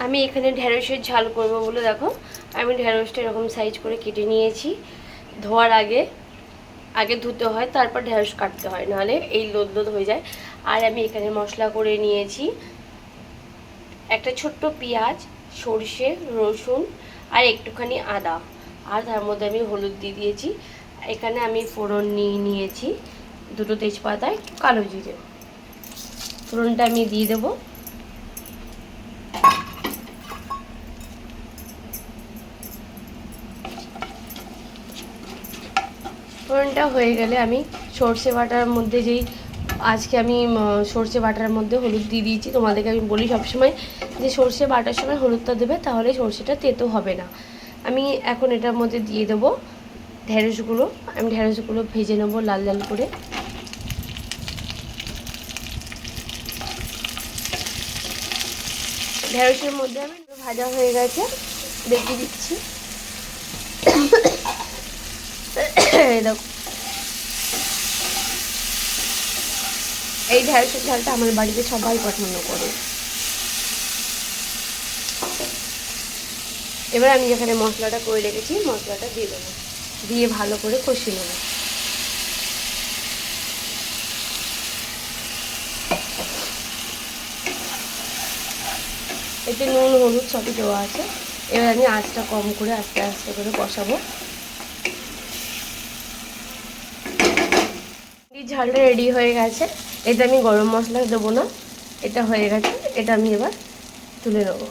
আমি এখানে ঢেঁড়সের ঝাল করব বলে দেখো আমি ঢেঁড়সটা এরকম সাইজ করে কেটে নিয়েছি। ধোয়ার আগে আগে ধুতে হয়, তারপর ঢেঁড়স কাটতে হয়, নাহলে এই লোদ লোদ হয়ে যায়। আর আমি এখানে মশলা করে নিয়েছি একটা ছোট্ট পেঁয়াজ, সরষে, রসুন আর একটুখানি আদা, আর তার মধ্যে আমি হলুদ দিয়ে দিয়েছি। এখানে আমি ফোড়ন নিয়েছি দুটো তেজপাতা, একটু কালো জিরে। ফোড়নটা আমি দিয়ে দেবো। ফোড়নটা হয়ে গেলে আমি সর্ষে বাটার মধ্যে আজকে আমি সর্ষে বাটার মধ্যে হলুদ দিয়ে দিয়েছি। তোমাদেরকে আমি বলি সবসময় যে সর্ষে বাটার সময় হলুদটা দেবে, তাহলে সর্ষেটা তেতো হবে না। আমি এখন এটার মধ্যে দিয়ে দেবো ঢেঁড়সগুলো। আমি ঢেঁড়সগুলো ভেজে নেবো লাল লাল করে। ঢেঁড়সের মধ্যে আমি ভাজা হয়ে গেছে, দেখিয়ে দিচ্ছি। দেখো, এই ঢেঁড়সের ঝালটা আমার বাড়িতে সবাই পছন্দ করে। এবার আমি যেখানে মশলাটা করে রেখেছি মশলাটা দিয়ে দেবো, দিয়ে ভালো করে কষিয়ে নেব। এতে নুন হলুদ সবই দেওয়া আছে। এবার আমি আঁচটা কম করে আস্তে আস্তে করে কষাবো। এই ঝালটা রেডি হয়ে গেছে। এতে আমি গরম মশলা দেবো না, এটা হয়ে গেছে। এটা আমি এবার তুলে নেবো।